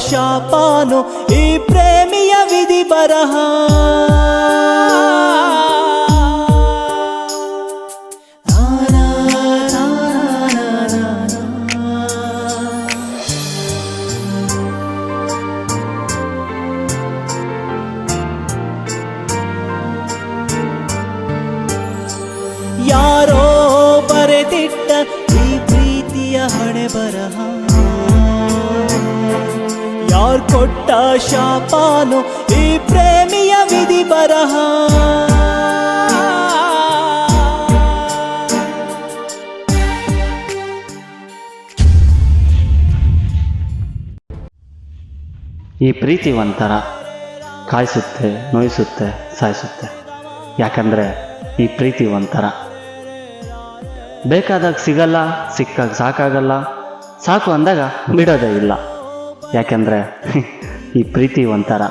ಶಾಪಾನು ಈ ಪ್ರೇಮಿಯ ವಿಧಿ ಬರಹ. ಯಾರೋ ಬರೆದಿಟ್ಟ ಈ ಪ್ರೀತಿಯ ಹಣೆ ಬರಹ, ಯಾರ್ ಕೊಟ್ಟ ಶಾಪಾನು ಈ ಪ್ರೇಮಿಯ ವಿಧಿ ಬರಹ. ಈ ಪ್ರೀತಿ ಒಂಥರ ಕಾಯಿಸುತ್ತೆ, ನೋಯಿಸುತ್ತೆ, ಸಾಯಿಸುತ್ತೆ. ಯಾಕಂದರೆ ಈ ಪ್ರೀತಿ ಒಂಥರ ಬೇಕಾದಾಗ ಸಿಗಲ್ಲ, ಸಿಕ್ಕಾಗ ಸಾಕಾಗಲ್ಲ, ಸಾಕು ಅಂದಾಗ ಬಿಡೋದೇ ಇಲ್ಲ. ಯಾಕೆಂದರೆ ಈ ಪ್ರೀತಿ ಒಂಥರ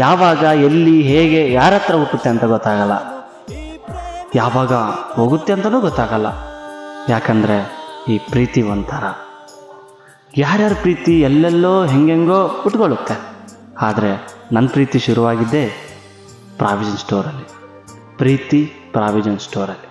ಯಾವಾಗ, ಎಲ್ಲಿ, ಹೇಗೆ, ಯಾರ ಹತ್ರ ಹುಟ್ಟುತ್ತೆ ಅಂತ ಗೊತ್ತಾಗಲ್ಲ, ಯಾವಾಗ ಹೋಗುತ್ತೆ ಅಂತಲೂ ಗೊತ್ತಾಗಲ್ಲ. ಯಾಕಂದರೆ ಈ ಪ್ರೀತಿ ಒಂಥರ ಯಾರ್ಯಾರ ಪ್ರೀತಿ ಎಲ್ಲೆಲ್ಲೋ ಹೆಂಗೆಂಗೋ ಉಟ್ಕೊಳ್ಳುತ್ತೆ. ಆದರೆ ನನ್ನ ಪ್ರೀತಿ ಶುರುವಾಗಿದ್ದೇ ಪ್ರಾವಿಷನ್ ಸ್ಟೋರಲ್ಲಿ. ಪ್ರೀತಿ ಪ್ರಾವಿಷನ್ ಸ್ಟೋರಲ್ಲಿ.